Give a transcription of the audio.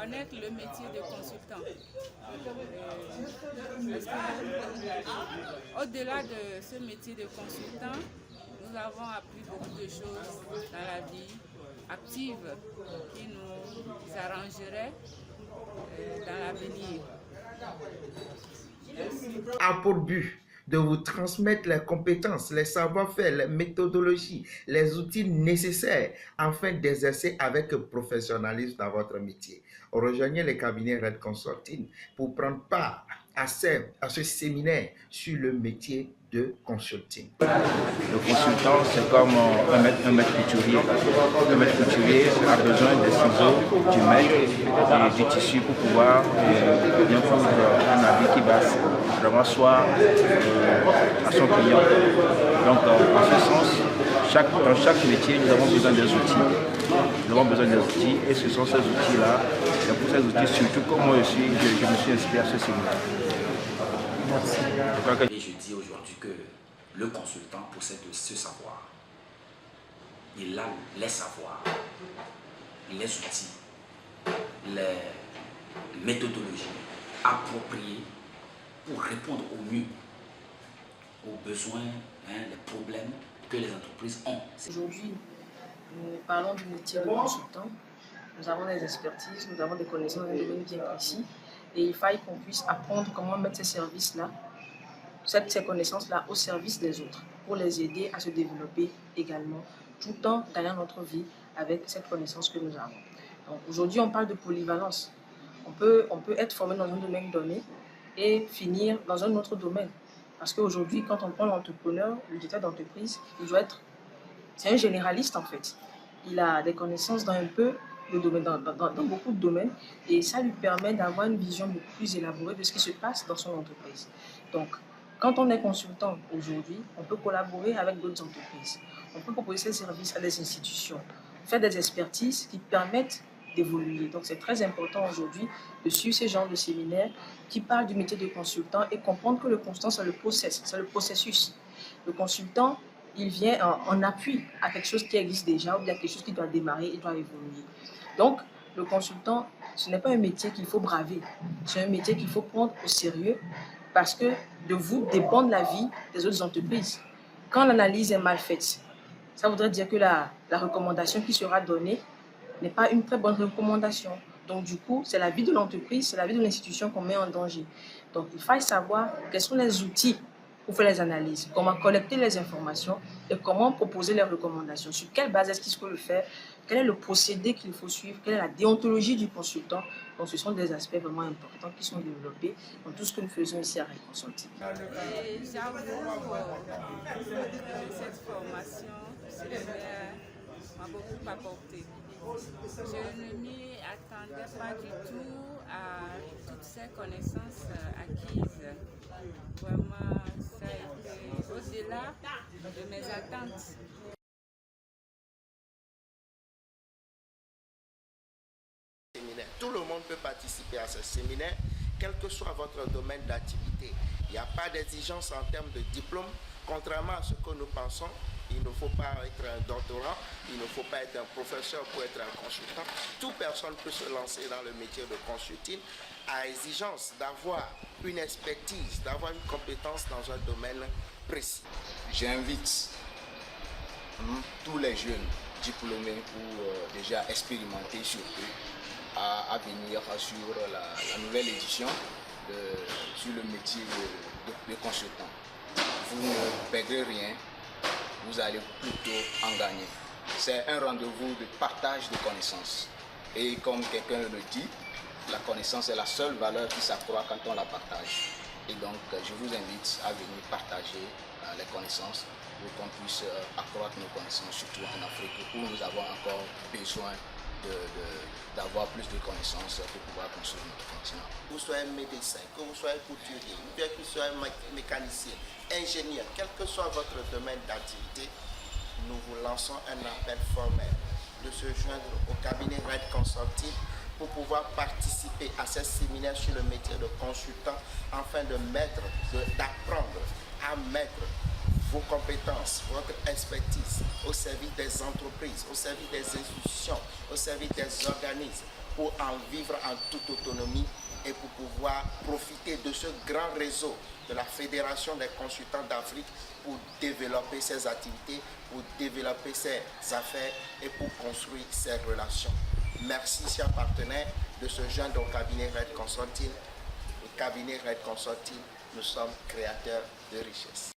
connaître le métier de consultant. Au-delà de ce métier de consultant, nous avons appris beaucoup de choses dans la vie active qui nous arrangeraient dans l'avenir. A pour but de vous transmettre les compétences, les savoir-faire, les méthodologies, les outils nécessaires afin d'exercer avec professionnalisme dans votre métier. Rejoignez le cabinet Red Consulting pour prendre part à ce séminaire sur le métier de consulting. Le consultant, c'est comme un maître couturier. Le maître couturier a besoin des ciseaux, du maître et du tissu pour pouvoir bien coudre un habit qui va vraiment soit à son client. Donc, en ce sens, dans chaque métier, nous avons besoin des outils. Nous avons besoin des outils et ce sont ces outils-là. Et pour ces outils, surtout comme moi aussi, je me suis inscrit à ce séminaire. Et je dis aujourd'hui que le consultant possède ce savoir. Il a les savoirs, les outils, les méthodologies appropriées pour répondre au mieux aux besoins, les problèmes que les entreprises ont. Aujourd'hui, nous parlons du métier de consultant. Nous avons des expertises, nous avons des connaissances dans un domaine bien précis. Et il faille qu'on puisse apprendre comment mettre ces services-là, ces connaissances-là au service des autres, pour les aider à se développer également, tout en gagnant notre vie avec cette connaissance que nous avons. Donc aujourd'hui, on parle de polyvalence. On peut être formé dans un domaine donné et finir dans un autre domaine. Parce qu'aujourd'hui, quand on prend l'entrepreneur, le directeur d'entreprise, c'est un généraliste en fait. Il a des connaissances dans dans beaucoup de domaines et ça lui permet d'avoir une vision beaucoup plus élaborée de ce qui se passe dans son entreprise. Donc, quand on est consultant aujourd'hui, on peut collaborer avec d'autres entreprises. On peut proposer ses services à des institutions, faire des expertises qui permettent d'évoluer. Donc, c'est très important aujourd'hui de suivre ce genre de séminaire qui parle du métier de consultant et comprendre que le consultant, c'est le processus. Le consultant, il vient en appui à quelque chose qui existe déjà ou bien quelque chose qui doit démarrer et doit évoluer. Donc, le consultant, ce n'est pas un métier qu'il faut braver. C'est un métier qu'il faut prendre au sérieux parce que de vous dépend la vie des autres entreprises. Quand l'analyse est mal faite, ça voudrait dire que la recommandation qui sera donnée n'est pas une très bonne recommandation. Donc, du coup, c'est la vie de l'entreprise, c'est la vie de l'institution qu'on met en danger. Donc, il faut savoir quels sont les outils pour faire les analyses, comment collecter les informations et comment proposer les recommandations. Sur quelle base est-ce qu'il faut le faire? Quel est le procédé qu'il faut suivre? Quelle est la déontologie du consultant? Donc, ce sont des aspects vraiment importants qui sont développés dans tout ce que nous faisons ici à Red Consulting. J'avoue que cette formation m'a beaucoup apporté. Je ne m'y attendais pas du tout à toutes ces connaissances acquises. Vraiment, ça a été au-delà de mes attentes. Tout le monde peut participer à ce séminaire, quel que soit votre domaine d'activité. Il n'y a pas d'exigence en termes de diplôme, contrairement à ce que nous pensons. Il ne faut pas être un doctorant, il ne faut pas être un professeur pour être un consultant. Toute personne peut se lancer dans le métier de consulting à exigence d'avoir une expertise, d'avoir une compétence dans un domaine précis. J'invite tous les jeunes diplômés ou déjà expérimentés sur eux à venir sur la nouvelle édition sur le métier de consultant. Vous ne perdrez rien, vous allez plutôt en gagner. C'est un rendez-vous de partage de connaissances. Et comme quelqu'un le dit, la connaissance est la seule valeur qui s'accroît quand on la partage. Et donc, je vous invite à venir partager les connaissances pour qu'on puisse accroître nos connaissances, surtout en Afrique, où nous avons encore besoin d'avoir plus de connaissances pour pouvoir construire notre continent. Que vous soyez médecin, que vous soyez couturier, que vous soyez mécanicien, ingénieur, quel que soit votre domaine d'activité, nous vous lançons un appel formel de se joindre au cabinet Red Consulting pour pouvoir participer à ce séminaire sur le métier de consultant afin d'apprendre à mettre vos compétences, votre expertise au service des entreprises, au service des institutions, au service des organismes, pour en vivre en toute autonomie et pour pouvoir profiter de ce grand réseau de la Fédération des consultants d'Afrique pour développer ses activités, pour développer ses affaires et pour construire ses relations. Merci, chers partenaires, de se joindre au cabinet Red Consulting. Le cabinet Red Consulting, nous sommes créateurs de richesses.